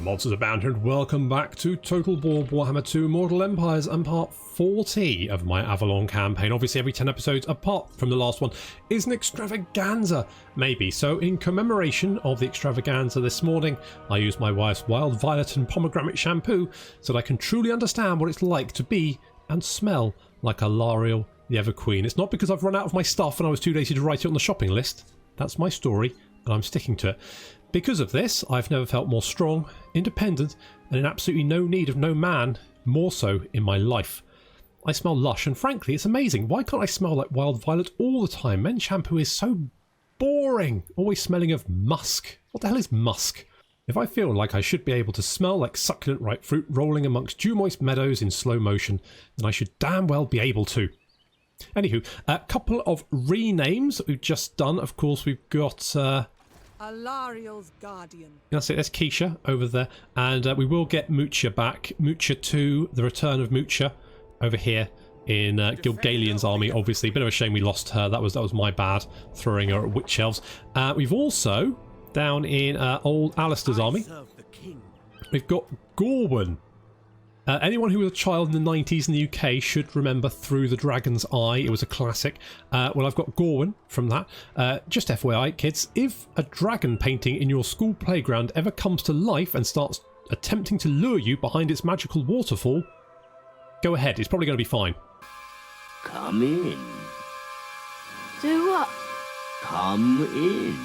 Monsters Abound, and welcome back to Total War Warhammer 2 Mortal Empires and part 40 of my Avelorn campaign. Obviously every 10 episodes apart from the last one is an extravaganza, maybe. So in commemoration of the extravaganza this morning, I used my wife's wild violet and pomegranate shampoo so that I can truly understand what it's like to be and smell like Alariel the Ever Queen. It's not because I've run out of my stuff and I was too lazy to write it on the shopping list. That's my story and I'm sticking to it. Because of this, I've never felt more strong, independent, and in absolutely no need of no man, more so in my life. I smell lush, and frankly, it's amazing. Why can't I smell like wild violet all the time? Men's shampoo is so boring, always smelling of musk. What the hell is musk? If I feel like I should be able to smell like succulent ripe fruit rolling amongst dew-moist meadows in slow motion, then I should damn well be able to. Anywho, a couple of renames that we've just done. Of course, we've got... Alariel's Guardian. That's it, that's Keisha over there. And we will get Mucha back. Mucha 2, the return of Mucha, over here in Gilgalian's army, obviously. Bit of a shame we lost her. That was my bad, throwing her at Witch Elves. We've also, down in old Alistair's army, we've got Goblin. Anyone who was a child in the 90s in the UK should remember Through the Dragon's Eye. It was a classic. Well, I've got Goblin from that. Just FYI, kids, if a dragon painting in your school playground ever comes to life and starts attempting to lure you behind its magical waterfall, go ahead. It's probably going to be fine. Come in. Do what? Come in.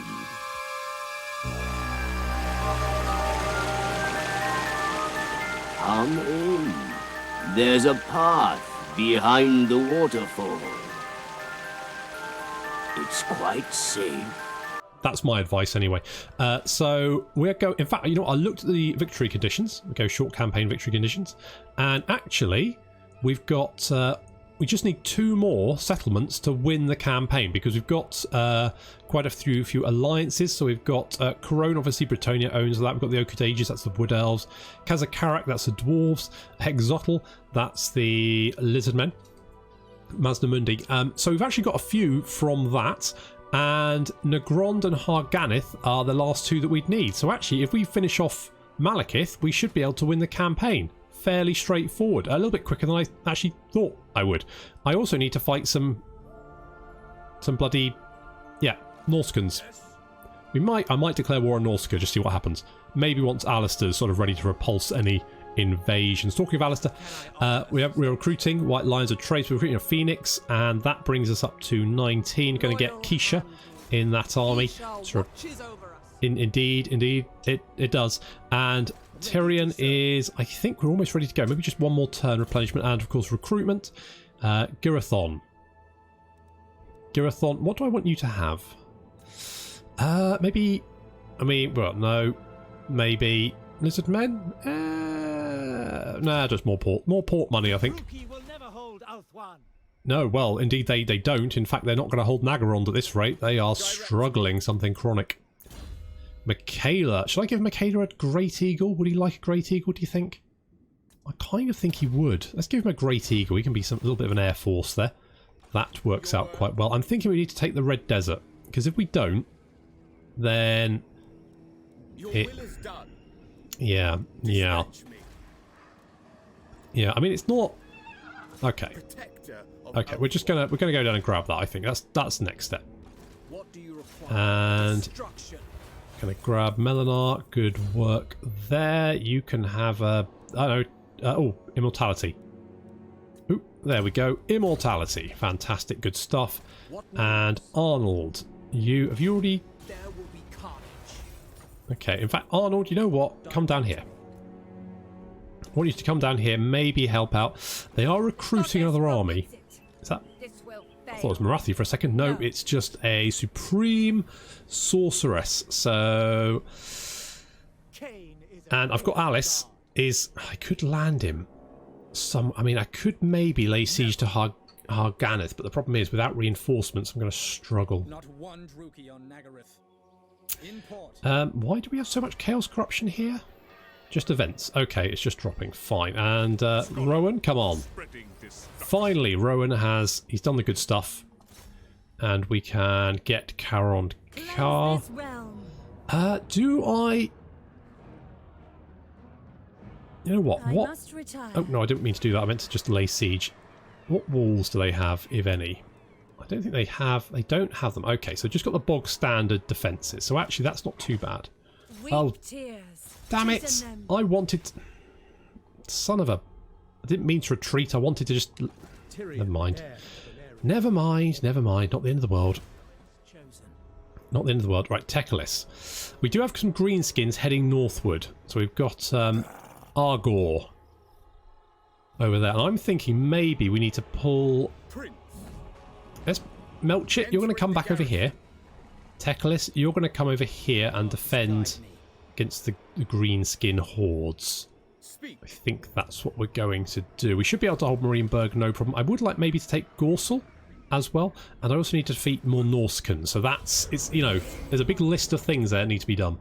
Come in. There's a path behind the waterfall. It's quite safe. That's my advice anyway. So we're going... In fact, you know what? I looked at the victory conditions. We go short campaign victory conditions. And actually, we've got... we just need 2 more settlements to win the campaign because we've got quite a few alliances. So we've got Corone, obviously Britannia owns that. We've got the Okudages, that's the Wood Elves. Kazakarak, that's the Dwarves. Hexotl, that's the Lizardmen. Maznamundi. So we've actually got a few from that. And Nagrond and Harganith are the last 2 that we'd need. So actually, if we finish off Malekith, we should be able to win the campaign. Fairly straightforward. A little bit quicker than I actually thought I would. I also need to fight some bloody... Yeah, Norskins. I might declare war on Norska, just see what happens. Maybe once Alistair's sort of ready to repulse any invasions. Talking of Alistair, we're recruiting White Lions of Trace, we're recruiting a Phoenix, and that brings us up to 19. Going to get Keisha in that army. Sure. Indeed, it does. And Tyrion is, I think we're almost ready to go. Maybe just one more turn, replenishment, and of course recruitment. Girathon, what do I want you to have? Maybe, I mean, well, no, maybe Lizard Men? Nah, just more port money, I think. No, well, indeed they don't. In fact, they're not going to hold Nagarond at this rate. They are struggling something chronic. Michaela. Should I give Michaela a Great Eagle? Would he like a Great Eagle, do you think? I kind of think he would. Let's give him a Great Eagle. He can be a little bit of an Air Force there. That works out quite well. I'm thinking we need to take the Red Desert. Because if we don't, then... Yeah. Yeah, I mean, it's not... Okay. Okay, we're gonna go down and grab that, I think. That's next step. And... Gonna grab Melinar. Good work there. You can have a... I don't know. Immortality. Ooh, there we go. Immortality. Fantastic. Good stuff. And Arnold. Have you already... Okay, in fact, Arnold, you know what? Come down here. I want you to come down here, maybe help out. They are recruiting another army. Is that... I thought it was Marathi for a second. No, it's just a Supreme Sorceress. So... And I've got Alice. I could land him. I mean, I could maybe lay siege to Harganith, but the problem is, without reinforcements, I'm going to struggle. Why do we have so much Chaos Corruption here? Just events. Okay, it's just dropping. Fine. And Rowan, come on. Finally, Rowan he's done the good stuff. And we can get Karond Kar. Do I... You know what? I What? must retire. Oh, no, I didn't mean to do that. I meant to just lay siege. What walls do they have, if any? I don't think they have... They don't have them. Okay, so just got the bog standard defences. So actually, that's not too bad. Weep Oh, tears. damn it! Chasten them. I wanted... Son of a... I didn't mean to retreat. I wanted to just... Never mind. Never mind. Never mind. Not the end of the world. Not the end of the world. Right, Tekelis. We do have some Greenskins heading northward. So we've got Argor over there. And I'm thinking maybe we need to pull... Let's Melchit, you're going to come back over here. Tekelis, you're going to come over here and defend against the Greenskin hordes. I think that's what we're going to do. We should be able to hold Marienburg, no problem. I would like maybe to take Gorsel as well. And I also need to defeat more Norskan. So that's, it's, you know, there's a big list of things that need to be done.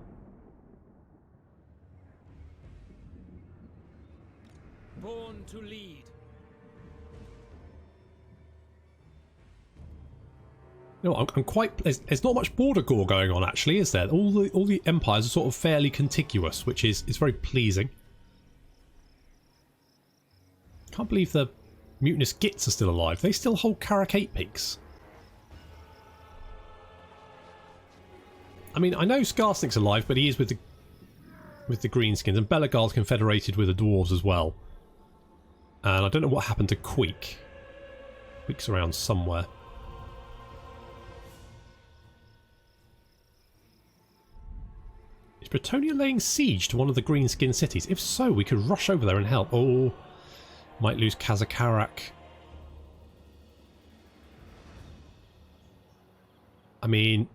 Born to lead. You know, I'm quite... There's not much border gore going on, actually, is there? All the empires are sort of fairly contiguous, which is very pleasing. Can't believe the mutinous Gits are still alive. They still hold Karakate Peaks. I mean, I know Skarsnik's alive, but he is with the Greenskins, and Belagar's confederated with the dwarves as well. And I don't know what happened to Queek. Queek's around somewhere. Is Bretonia laying siege to one of the Greenskin cities? If so, we could rush over there and help. Oh, might lose Kazakarak. I mean,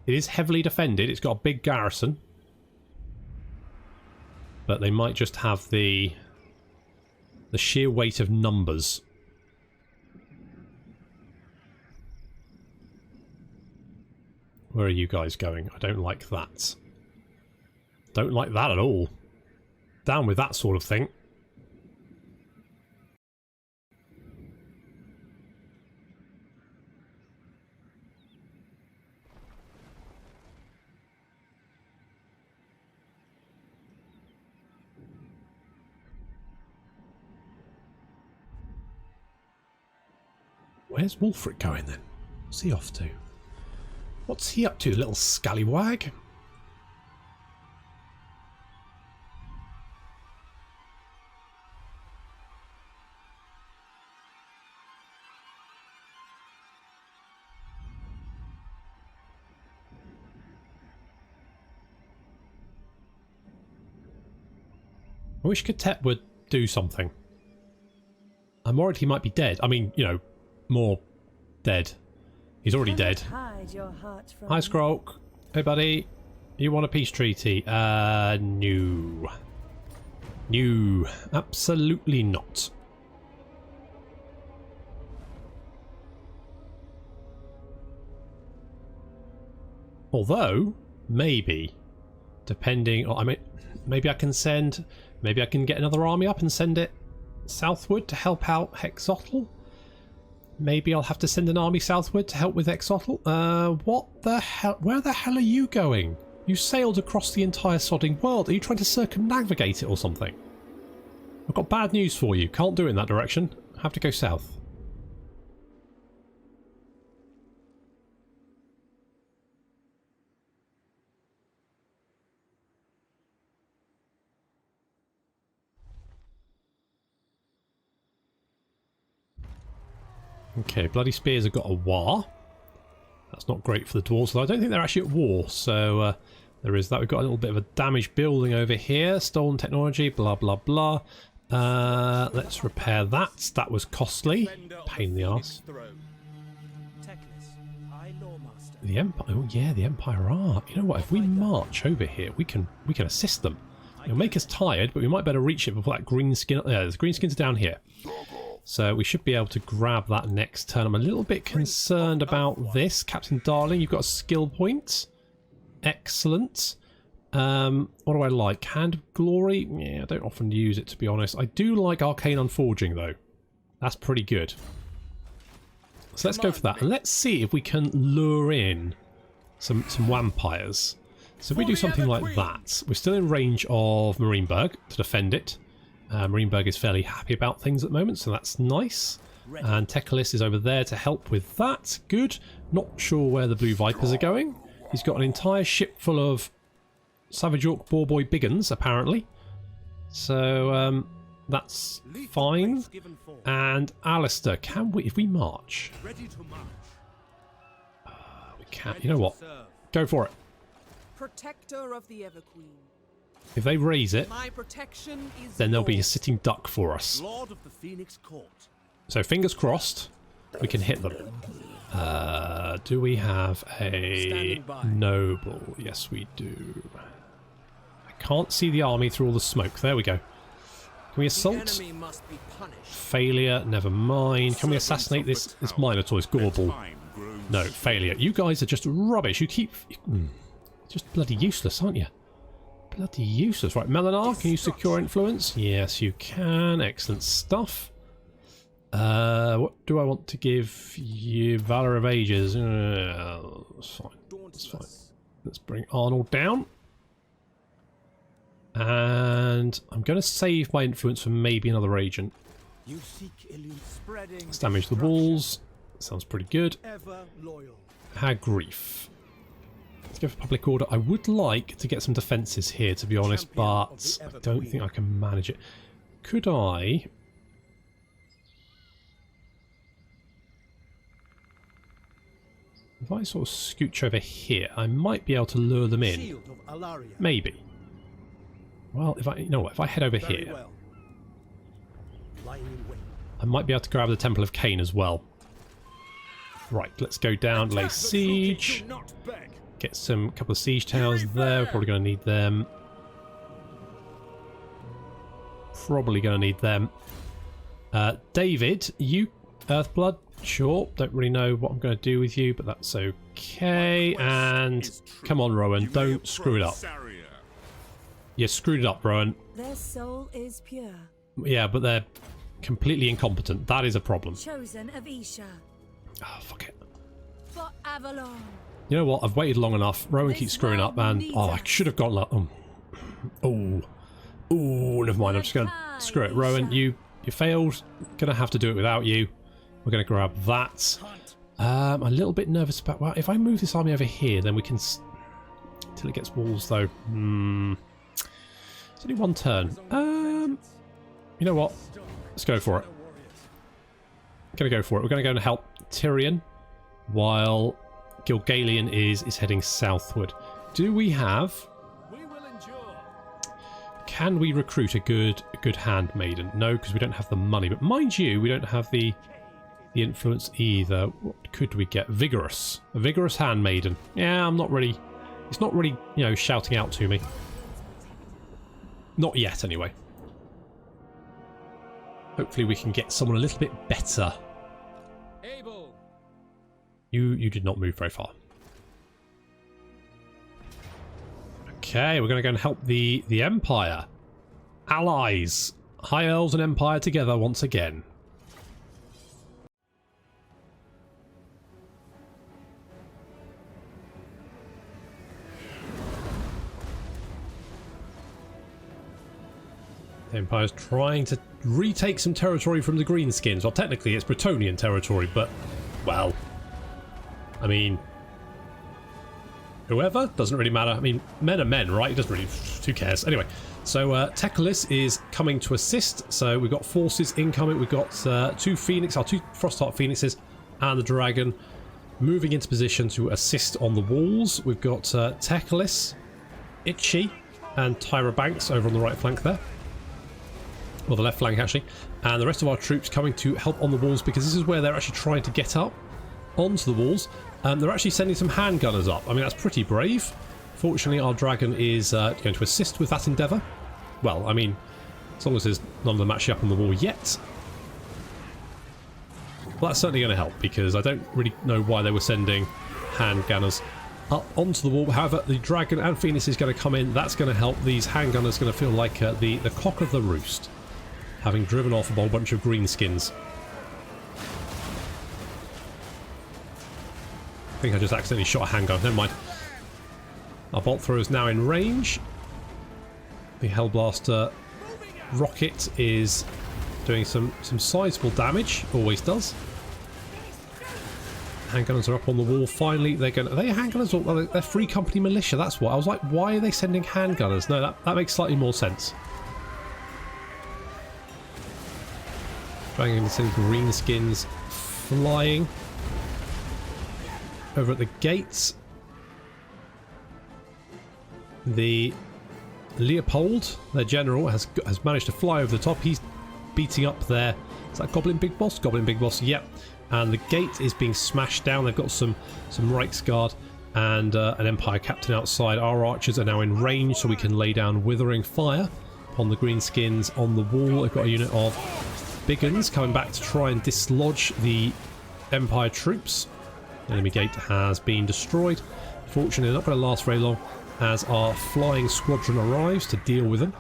it is heavily defended. It's got a big garrison. But they might just have the sheer weight of numbers. Where are you guys going? I don't like that. Don't like that at all. Down with that sort of thing. Where's Wolfric going then? What's he off to? What's he up to, little scallywag? I wish Katet would do something. I'm worried he might be dead. I mean, you know, more dead. He's already dead. Hi, Skrulk. Hey, buddy. You want a peace treaty? No. No. Absolutely not. Although, maybe, depending on... I mean, maybe I can send... Maybe I can get another army up and send it southward to help out Hexotl. Maybe I'll have to send an army southward to help with Exotl. What the hell? Where the hell are you going? You sailed across the entire sodding world. Are you trying to circumnavigate it or something? I've got bad news for you. Can't do it in that direction. Have to go south. Okay, Bloody Spears have got a war. That's not great for the dwarves, though I don't think they're actually at war, so there is that. We've got a little bit of a damaged building over here. Stolen technology, blah, blah, blah. Let's repair that. That was costly. Pain in the arse. The Empire... Oh, yeah, the Empire are. You know what? If we march over here, we can assist them. It'll make us tired, but we might better reach it before that Greenskin... Yeah, the Greenskins are down here. So we should be able to grab that next turn. I'm a little bit concerned about this. Captain Darling, you've got a skill point. Excellent. What do I like? Hand of Glory? Yeah, I don't often use it, to be honest. I do like Arcane Unforging, though. That's pretty good. So let's go for that. And let's see if we can lure in some vampires. So if we do something like that, we're still in range of Marienburg to defend it. Marienburg is fairly happy about things at the moment, so that's nice. And Tekalis is over there to help with that. Good. Not sure where the Blue Vipers are going. He's got an entire ship full of Savage Orc Boar Boy Biggins, apparently. So, that's fine. And Alistair, can we, if we march? We can't. You know what? Go for it. Protector of the Everqueen. If they raise it, My protection is then there'll be a yours. sitting duck for us. Lord of the Phoenix Court. So fingers crossed, we can hit them. Do we have a noble? Yes, we do. I can't see the army through all the smoke. There we go. Can we assault? Enemy must be punished. Failure, never mind. Can we assassinate this Minotaur, this Gorbel? No, failure. You guys are just rubbish. You keep... just bloody useless, aren't you? Bloody useless. Right, Melinar, can you secure influence? Yes, you can. Excellent stuff. What do I want to give you? Valor of Ages. That's fine. That's fine. Let's bring Arnold down. And I'm going to save my influence for maybe another agent. You seek spreading. Let's damage the walls. Sounds pretty good. Ever loyal. Hag Grief. Let's go for public order. I would like to get some defences here, to be honest, but I don't think I can manage it. Could I... If I sort of scooch over here, I might be able to lure them in. Maybe. Well, if I, you know what, if I head over here, I might be able to grab the Temple of Cain as well. Right, let's go down, lay siege. Get some couple of siege towers there. We're probably going to need them. Probably going to need them. David, you Earthblood, sure. Don't really know what I'm going to do with you, but that's okay. And come on, Rowan, don't screw it up. You screwed it up, Rowan. Their soul is pure. Yeah, but they're completely incompetent. That is a problem. Chosen of Isha. Oh, fuck it. For Avelorn. You know what? I've waited long enough. Rowan keeps screwing up, and I should have got like, oh, never mind. I'm just gonna screw it. Rowan, you failed. Gonna have to do it without you. We're gonna grab that. I'm a little bit nervous about. Well, if I move this army over here, then we can till it gets walls, though. It's only one turn. You know what? Let's go for it. Gonna go for it. We're gonna go and help Tyrion while Gilgalion is heading southward. Do we have... Can we recruit a good handmaiden? No, because we don't have the money. But mind you, we don't have the influence either. What could we get? Vigorous. A vigorous handmaiden. Yeah, I'm not really... It's not really, you know, shouting out to me. Not yet, anyway. Hopefully we can get someone a little bit better. Able. You did not move very far. Okay, we're going to go and help the Empire. Allies. High Elves and Empire together once again. The Empire's trying to retake some territory from the Greenskins. Well, technically it's Bretonnian territory, but, well, I mean, whoever, doesn't really matter. I mean, men are men, right? It doesn't really, who cares? Anyway, so Tekalis is coming to assist. So we've got forces incoming. We've got two Frostheart Phoenixes and the Dragon moving into position to assist on the walls. We've got Tekalis, Itchy, and Tyra Banks over on the right flank there. Well, the left flank, actually. And the rest of our troops coming to help on the walls, because this is where they're actually trying to get up onto the walls. They're actually sending some handgunners up. I mean, that's pretty brave. Fortunately, our Dragon is going to assist with that endeavour. Well, I mean, as long as there's none of them actually up on the wall yet. Well, that's certainly going to help, because I don't really know why they were sending handgunners up onto the wall. However, the Dragon and Phoenix is going to come in. That's going to help. These handgunners going to feel like the cock of the roost, having driven off a whole bunch of Greenskins. I think I just accidentally shot a handgun. Never mind. Our bolt thrower is now in range. The Hellblaster rocket is doing some sizable damage. Always does. Handgunners are up on the wall. Finally, are they handgunners or they're Free Company militia? That's what I was like. Why are they sending handgunners? No, that makes slightly more sense. Trying to send Greenskins flying over at the gates. The Leopold, their general, has managed to fly over the top. He's beating up there. Is that Goblin Big Boss? Goblin Big Boss, yep. And the gate is being smashed down. They've got some Reichsguard and an Empire captain outside. Our archers are now in range, so we can lay down withering fire upon the Greenskins on the wall. They've got a unit of Biggins coming back to try and dislodge the Empire troops. The enemy gate has been destroyed. Fortunately, not going to last very long as our flying squadron arrives to deal with them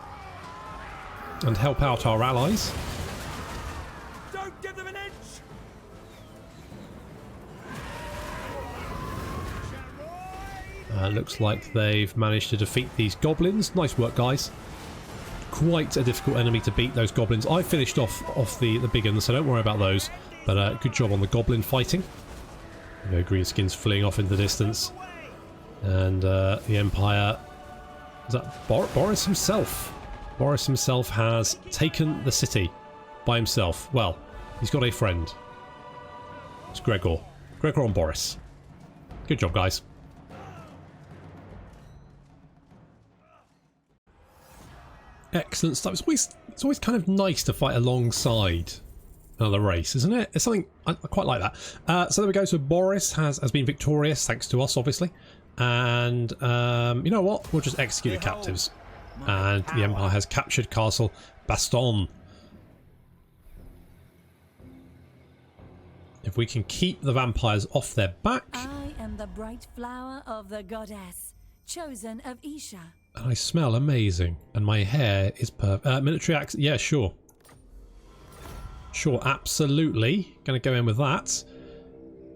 and help out our allies. Don't give them an inch! Looks like they've managed to defeat these goblins. Nice work, guys. Quite a difficult enemy to beat, those goblins. I finished off the big ones, so don't worry about those. But good job on the goblin fighting. You know, Greenskins fleeing off into the distance. And the Empire... Is that Boris himself? Boris himself has taken the city by himself. Well, he's got a friend. It's Gregor. Gregor and Boris. Good job, guys. Excellent stuff. It's always kind of nice to fight alongside another race, isn't it? It's something I quite like that. So there we go. So Boris has been victorious, thanks to us, obviously. And you know what? We'll just execute the captives. And the Empire has captured Castle Baston. If we can keep the vampires off their back. I am the bright flower of the goddess, chosen of Isha. And I smell amazing. And my hair is perfect. Military accent. Yeah, sure. Sure, absolutely. Going to go in with that.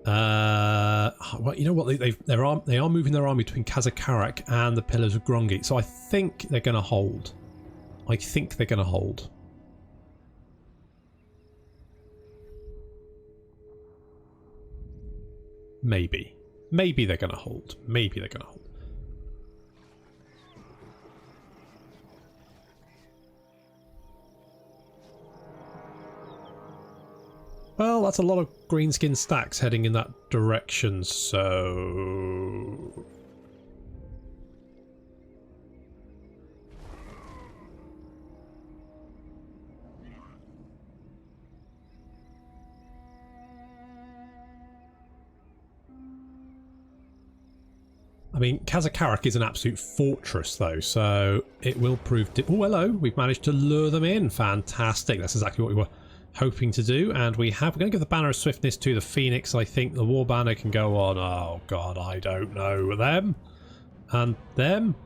Well, you know what? They are moving their army between Kazakarak and the Pillars of Grongit. So I think they're going to hold. I think they're going to hold. Maybe. Maybe they're going to hold. Maybe they're going to hold. Well, that's a lot of greenskin stacks heading in that direction, so... I mean, Kazakarak is an absolute fortress, though, so it will prove... Oh, hello! We've managed to lure them in. Fantastic. That's exactly what we were hoping to do, and we're going to give the Banner of Swiftness to the Phoenix. I think the War Banner can go on. Oh, God, I don't know. Them? And them?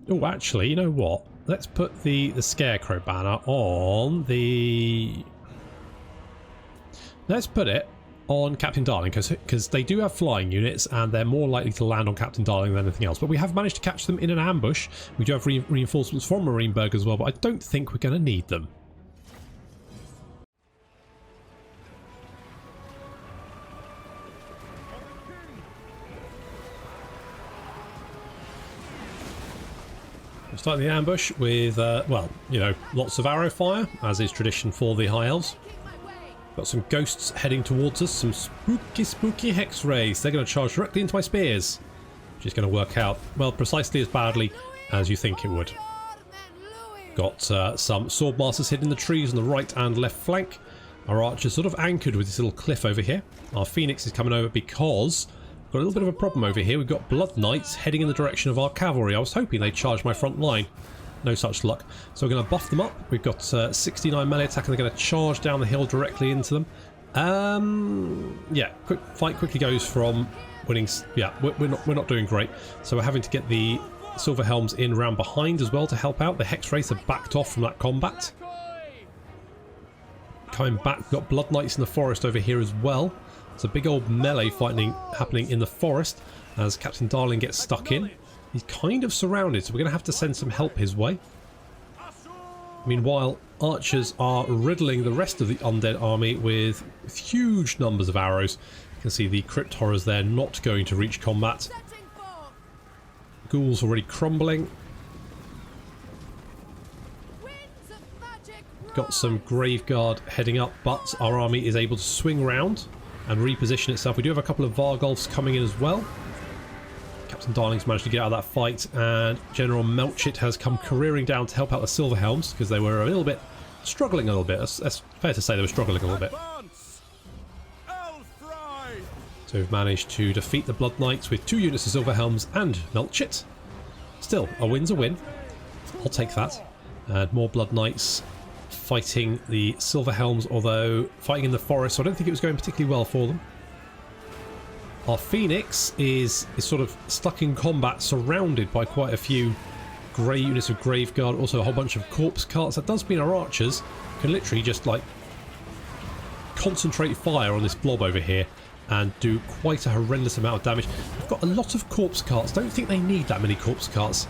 Oh, actually, you know what? Let's put the Scarecrow Banner on the... Let's put it on Captain Darling, because they do have flying units and they're more likely to land on Captain Darling than anything else. But we have managed to catch them in an ambush. We do have reinforcements from Marienburg as well, but I don't think we're going to need them. Starting the ambush with, well, you know, lots of arrow fire, as is tradition for the High Elves. Got some ghosts heading towards us, some spooky hex rays. They're going to charge directly into my spears, which is going to work out, well, precisely as badly as you think it would. Got some swordmasters hidden in the trees on the right and left flank. Our archers sort of anchored with this little cliff over here. Our Phoenix is coming over because... got a little bit of a problem over here. We've got Blood Knights heading in the direction of our cavalry. I was hoping they'd charge my front line. No such luck. So we're going to buff them up. We've got 69 melee attack and they're going to charge down the hill directly into them. Yeah, fight quickly goes from winning... Yeah, we're not doing great. So we're having to get the Silver Helms in round behind as well to help out. The Hex Wraiths are backed off from that combat. Coming back, we've got Blood Knights in the forest over here as well. It's a big old melee fighting happening in the forest as Captain Darling gets stuck in. He's kind of surrounded, so we're going to have to send some help his way. Meanwhile, archers are riddling the rest of the undead army with huge numbers of arrows. You can see the crypt horrors there not going to reach combat. Ghouls already crumbling. Got some Graveguard heading up, but our army is able to swing round and reposition itself. We do have a couple of Vargolfs coming in as well. Captain Darling's managed to get out of that fight, and General Melchit has come careering down to help out the Silverhelms because they were a little bit struggling a little bit. That's fair to say, they were struggling a little bit. So we've managed to defeat the Blood Knights with 2 units of Silverhelms and Melchit. Still, a win's a win. I'll take that. And more Blood Knights fighting the Silverhelms, although fighting in the forest, so I don't think it was going particularly well for them. Our Phoenix is sort of stuck in combat, surrounded by quite a few grey units of Graveguard, also a whole bunch of corpse carts. That does mean our archers can literally just like concentrate fire on this blob over here and do quite a horrendous amount of damage. We've got a lot of corpse carts. Don't think they need that many corpse carts,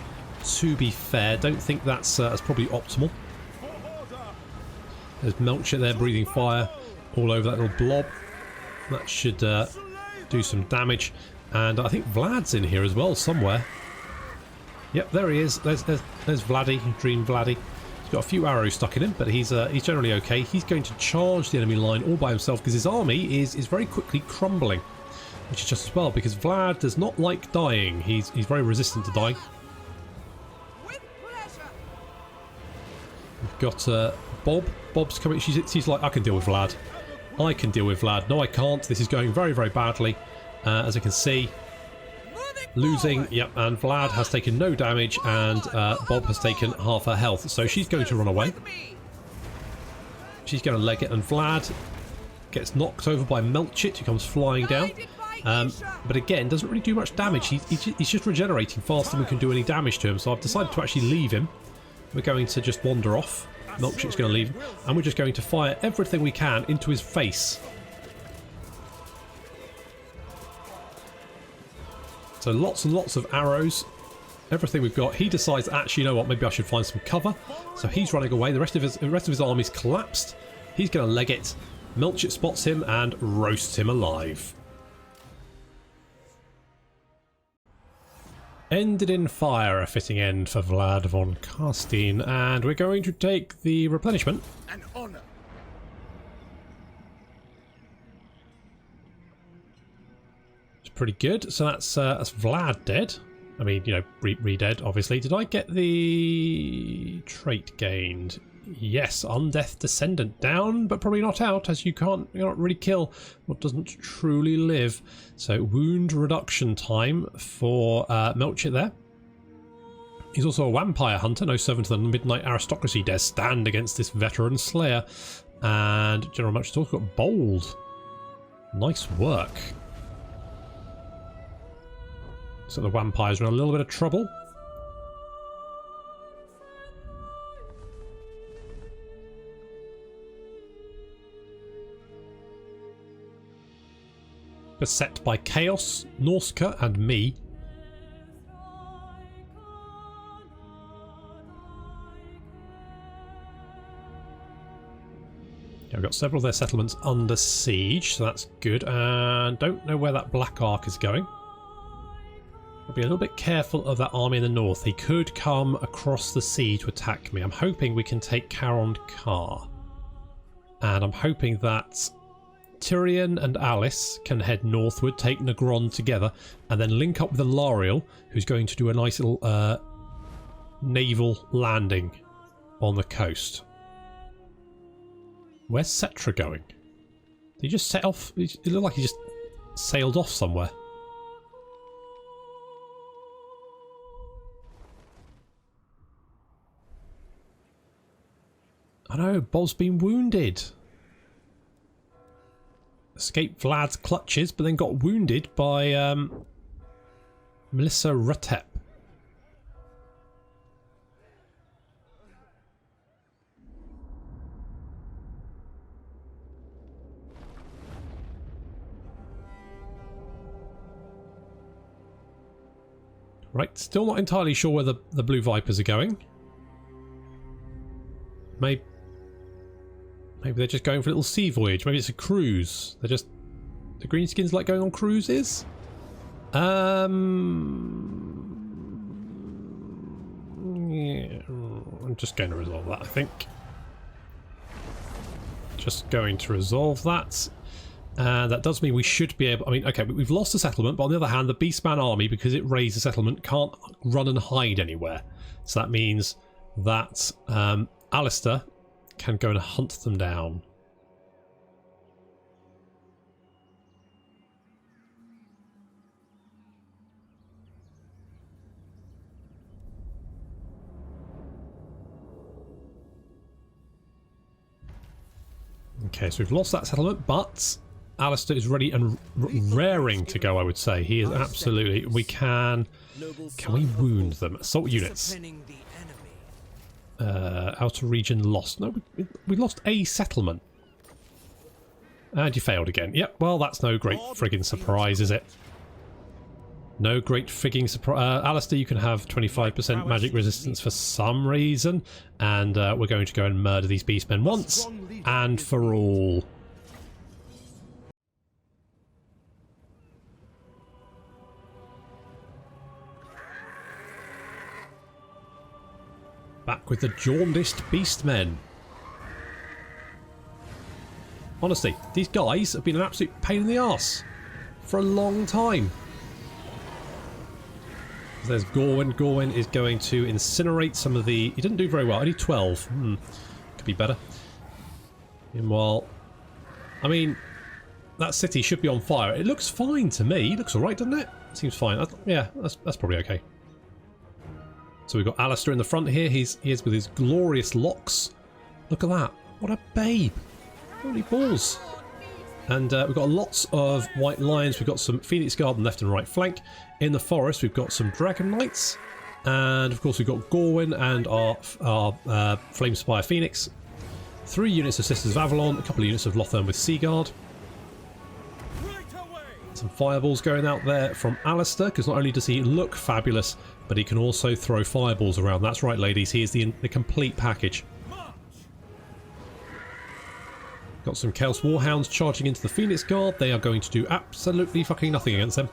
to be fair. Don't think that's probably optimal. There's Melchit there breathing fire all over that little blob. That should do some damage. And I think Vlad's in here as well somewhere. Yep, there he is. There's Vladdy, Dream Vladdy. He's got a few arrows stuck in him, but he's generally okay. He's going to charge the enemy line all by himself because his army is very quickly crumbling, which is just as well because Vlad does not like dying. He's very resistant to dying. We've got Bob. Bob's coming. She's like, I can deal with Vlad. I can deal with Vlad. No, I can't. This is going very, very badly. As I can see, losing. Yep, and Vlad has taken no damage, and Bob has taken half her health. So she's going to run away. She's going to leg it, and Vlad gets knocked over by Melchit, who comes flying down. But again, doesn't really do much damage. He's just regenerating faster than we can do any damage to him. So I've decided to actually leave him. We're going to just wander off. Melchit's going to leave him, and we're just going to fire everything we can into his face. So lots and lots of arrows, everything we've got. He decides, actually, you know what, maybe I should find some cover. So he's running away. The rest of his army's collapsed. He's going to leg it. Melchit spots him and roasts him alive. Ended in fire, a fitting end for Vlad von Carstein, and we're going to take the replenishment. An honor. It's pretty good. So that's Vlad dead. I mean, you know, re-dead, obviously. Did I get the trait gained? Yes, Undeath Descendant down, but probably not out, as you can't really kill what doesn't truly live. So wound reduction time for Melchit there. He's also a vampire hunter, no servant to the Midnight Aristocracy, dares stand against this veteran slayer. And General Melchit's also got bold. Nice work. So the vampires are in a little bit of trouble. Beset by Chaos, Norska, and me. Yeah, we've got several of their settlements under siege, so that's good. And don't know where that Black Ark is going. I'll be a little bit careful of that army in the north. He could come across the sea to attack me. I'm hoping we can take Carond Kar. And I'm hoping that Tyrion and Alice can head northward, take Negron together, and then link up with Alariel, who's going to do a nice little naval landing on the coast. Where's Cetra going? Did he just set off? It looked like he just sailed off somewhere. I know, Bob's been wounded. Escaped Vlad's clutches, but then got wounded by Melissa Rutep. Right, still not entirely sure where the Blue Vipers are going. Maybe they're just going for a little sea voyage. Maybe it's a cruise. They're just... The Greenskins like going on cruises? Yeah, I'm just going to resolve that, I think. Just going to resolve that. That does mean we should be able... I mean, okay, we've lost the settlement, but on the other hand, the Beastman army, because it raised the settlement, can't run and hide anywhere. So that means that Alistair can go and hunt them down. Okay, so we've lost that settlement, but Alistair is ready and raring to go, I would say. He is absolutely... We can we wound them? Assault units. Outer region lost. No, we lost a settlement. And you failed again. Yep, well, that's no great friggin' surprise, is it? No great frigging surprise. Alistair, you can have 25% magic resistance for some reason. And we're going to go and murder these beastmen once and for all. Back with the jaundiced beastmen. Honestly, these guys have been an absolute pain in the arse for a long time. There's Gorwin. Gorwin is going to incinerate some of the... He didn't do very well. Only 12. Could be better. Meanwhile, I mean, that city should be on fire. It looks fine to me. It looks alright, doesn't it? Seems fine. Yeah, that's probably okay. So we've got Alistair in the front here. He is with his glorious locks. Look at that. What a babe. Holy balls. And we've got lots of white lions. We've got some Phoenix Guard on the left and right flank. In the forest, we've got some Dragon Knights. And, of course, we've got Gorwin and our Flamespire Phoenix. 3 units of Sisters of Avelorn. A couple of units of Lothern with Sea Guard. Some fireballs going out there from Alistair, because not only does he look fabulous, but he can also throw fireballs around. That's right, ladies. He is the complete package. Got some Chaos Warhounds charging into the Phoenix Guard. They are going to do absolutely fucking nothing against them.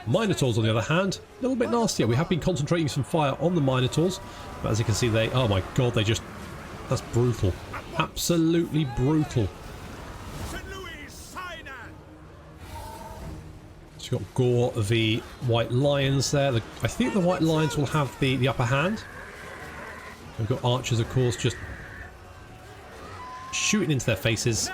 Minotaurs, on the other hand, a little bit nastier. We have been concentrating some fire on the Minotaurs, but as you can see, they... Oh my god, they just... That's brutal. Absolutely brutal. So you've got Gore v White Lions there. I think the White Lions will have the upper hand. We've got archers, of course, just shooting into their faces.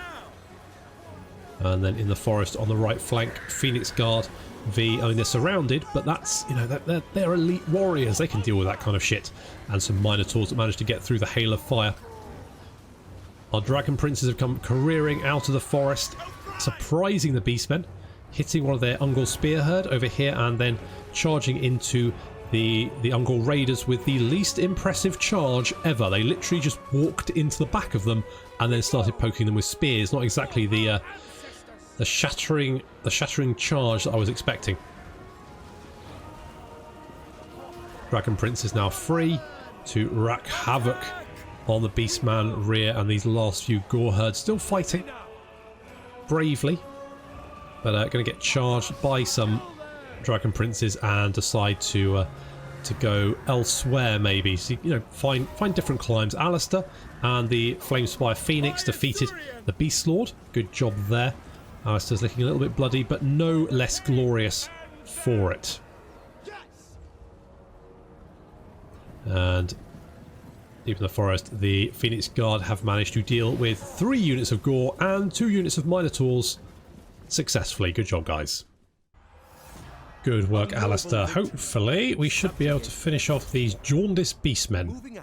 And then in the forest on the right flank, Phoenix Guard v... I mean, they're surrounded, but that's, you know, they're elite warriors. They can deal with that kind of shit. And some Minotaurs that managed to get through the hail of fire. Our Dragon Princes have come careering out of the forest, surprising the Beastmen, hitting one of their Ungol Spear Herd over here, and then charging into the Ungol Raiders with the least impressive charge ever. They literally just walked into the back of them and then started poking them with spears. Not exactly the shattering charge that I was expecting. Dragon Prince is now free to wreak havoc on the Beastman rear, and these last few Gore herds still fighting bravely, but going to get charged by some Dragon Princes and decide to go elsewhere, maybe. So, you know, find different climbs. Alistair and the Flamespire Phoenix defeated the Beast Lord. Good job there. Alistair's looking a little bit bloody, but no less glorious for it. And deep in the forest, the Phoenix Guard have managed to deal with 3 units of Gore and 2 units of Minotaurs successfully. Good job, guys. Good work, Alistair. Hopefully, we should be able to finish off these jaundiced beastmen.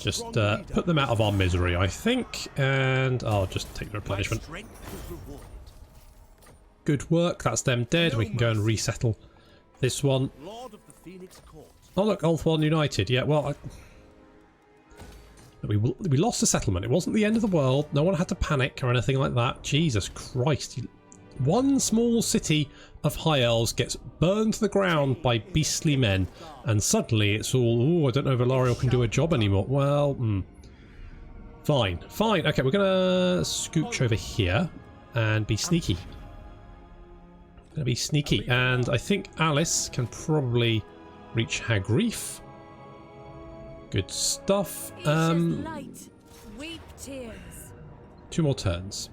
Just put them out of our misery, I think, and I'll just take the replenishment. Good work. That's them dead. We can go and resettle this one. Oh look, Ulthuan United. Yeah, well, we lost the settlement. It wasn't the end of the world. No one had to panic or anything like that. Jesus Christ. One small city of high elves gets burned to the ground by beastly men, and suddenly it's all, oh, I don't know if Avelorn can do a job anymore. Well, fine. Fine. Okay, we're going to scooch over here and be sneaky. Gonna be sneaky, and I think Alice can probably reach Hagreef. Good stuff. Light, weep tears. 2 more turns.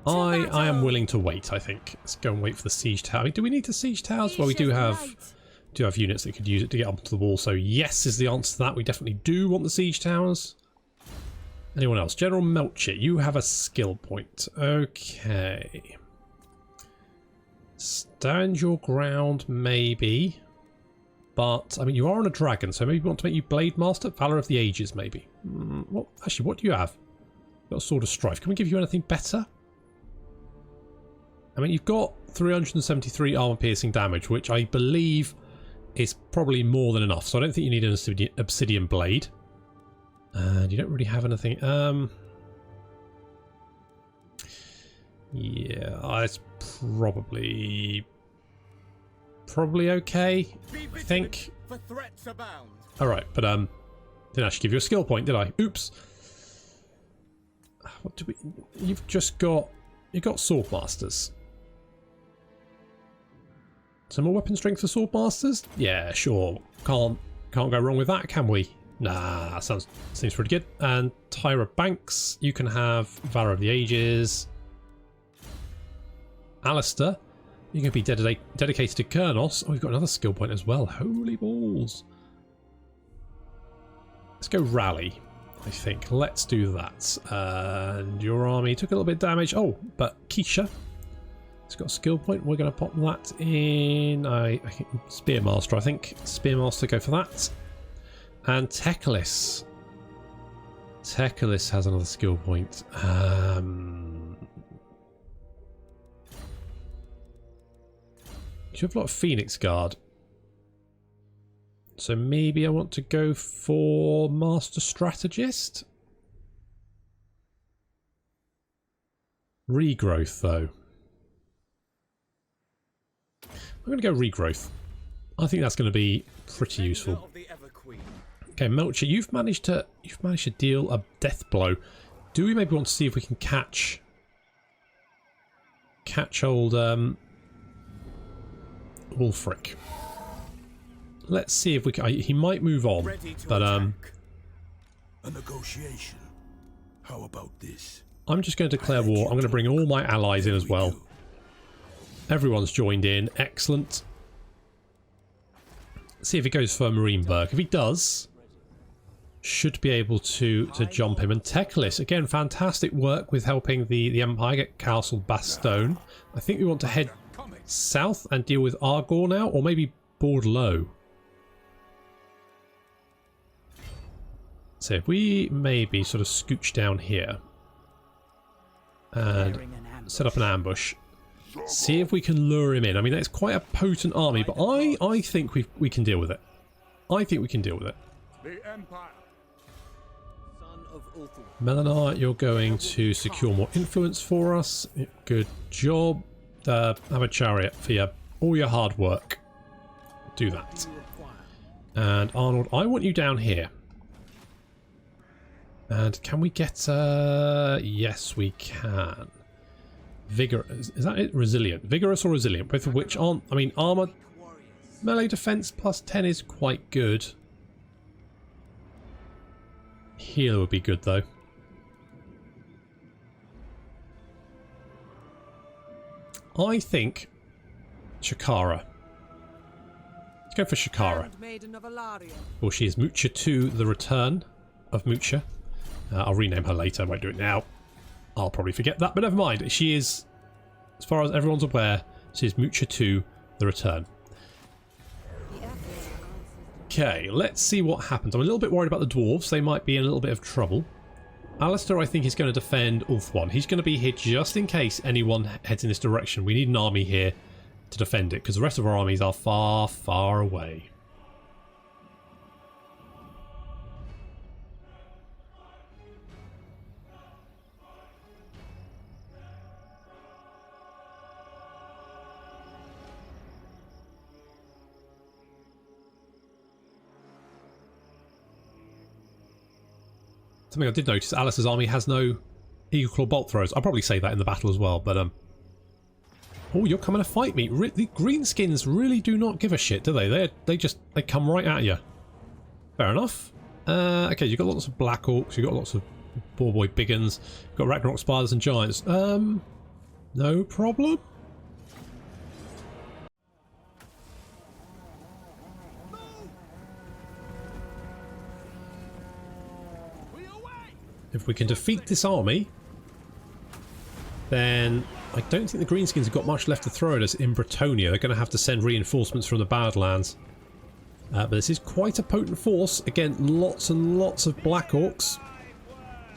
I am willing to wait, I think. Let's go and wait for the siege tower. I mean, do we need the siege towers? Well, we do have units that could use it to get onto the wall, so yes is the answer to that. We definitely do want the siege towers. Anyone else? General Melchett, you have a skill point. Okay. Stand your ground, maybe. But, I mean, you are on a dragon, so maybe we want to make you Blade Master? Valor of the Ages, maybe. Well, actually, what do you have? You've got a Sword of Strife. Can we give you anything better? I mean, you've got 373 armor-piercing damage, which I believe is probably more than enough. So I don't think you need an obsidian blade. And you don't really have anything. Yeah, it's probably okay, I think. Alright, but didn't actually give you a skill point, did I? Oops. What do we... You've got sword masters. Some more weapon strength for sword masters? Yeah, sure. Can't go wrong with that, can we? Nah, seems pretty good. And Tyra Banks, you can have Valor of the Ages. Alistair, you can be dedicated to Kurnos. Oh, we've got another skill point as well. Holy balls. Let's go Rally, I think. Let's do that. And your army took a little bit of damage. Oh, but Keisha, it's got a skill point. We're going to pop that in. I think Spearmaster, I think. Spearmaster, go for that. And Teclis. Teclis has another skill point. You have a lot of Phoenix Guard. So maybe I want to go for Master Strategist. Regrowth, though. I'm going to go Regrowth. I think that's going to be pretty useful. Okay, Melcher, you've managed to deal a death blow. Do we maybe want to see if we can catch old Wulfric? Let's see if we can. He might move on, but a negotiation. How about this? I'm just going to declare war. I'm going to bring all my allies in as well. Everyone's joined in. Excellent. Let's see if he goes for Marienburg. If he does, should be able to jump him. And Teclis, again, fantastic work with helping the Empire get Castle Bastogne. I think we want to head south and deal with Argor now, or maybe Bordeaux. So if we maybe sort of scooch down here and set up an ambush, see if we can lure him in. I mean, that's quite a potent army, but I think we can deal with it. I think we can deal with it. The Empire. Melanar, you're going to secure more influence for us. Good job. Have a chariot for all your hard work. Do that. And Arnold, I want you down here. And can we get... yes, we can. Vigorous. Is that it? Resilient. Vigorous or resilient? Both of which aren't... I mean, armor... Melee defense plus 10 is quite good. Healer would be good, though. I think... Shakara. Let's go for Shakara. Well, she is Mucha 2, the return of Mucha. I'll rename her later, I won't do it now. I'll probably forget that, but never mind. She is, as far as everyone's aware, she is Mucha 2, the return. Okay, let's see what happens. I'm a little bit worried about the dwarves. They might be in a little bit of trouble. Alistair, I think, is going to defend Ulthuan. He's going to be here just in case anyone heads in this direction. We need an army here to defend it, because the rest of our armies are far, far away. Something I did notice, Alice's army has no Eagle Claw bolt throws. I'll probably say that in the battle as well, but oh, you're coming to fight me. The Greenskins really do not give a shit, do they? They come right at you. Fair enough. Okay, you've got lots of Black Orcs, you've got lots of Boar Biggins, you've got Ragnarok Spiders and Giants. No problem. If we can defeat this army, then I don't think the Greenskins have got much left to throw at us in Bretonnia. They're going to have to send reinforcements from the Badlands. But this is quite a potent force. Again, lots and lots of Black Orcs.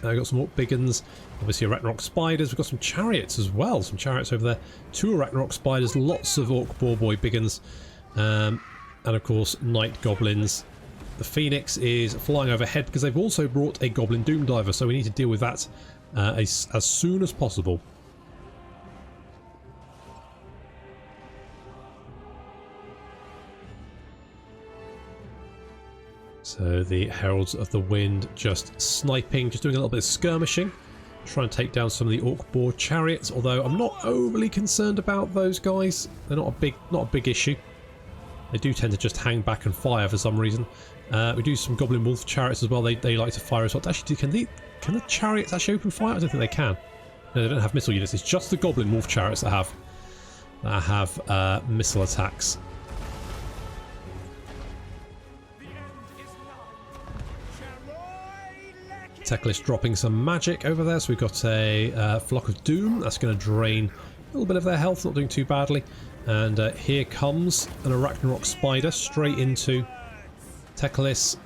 We've got some Orc Biggins, obviously Ragnarok Spiders. We've got some Chariots as well. Some Chariots over there. 2 Ragnarok Spiders, lots of Orc Boar Biggins. And of course, Night Goblins. The Phoenix is flying overhead because they've also brought a Goblin Doom Diver, so we need to deal with that as soon as possible. So the Heralds of the Wind just sniping, just doing a little bit of skirmishing, trying to take down some of the Orc Boar Chariots, although I'm not overly concerned about those guys. They're not a big issue. They do tend to just hang back and fire for some reason. We do some Goblin Wolf Chariots as well. They like to fire as well. Actually, can the Chariots actually open fire? I don't think they can. No, they don't have missile units. It's just the Goblin Wolf Chariots that have missile attacks. Teclis dropping some magic over there. So we've got a Flock of Doom. That's going to drain a little bit of their health. Not doing too badly. And here comes an Ragnarok Spider straight into Teclis.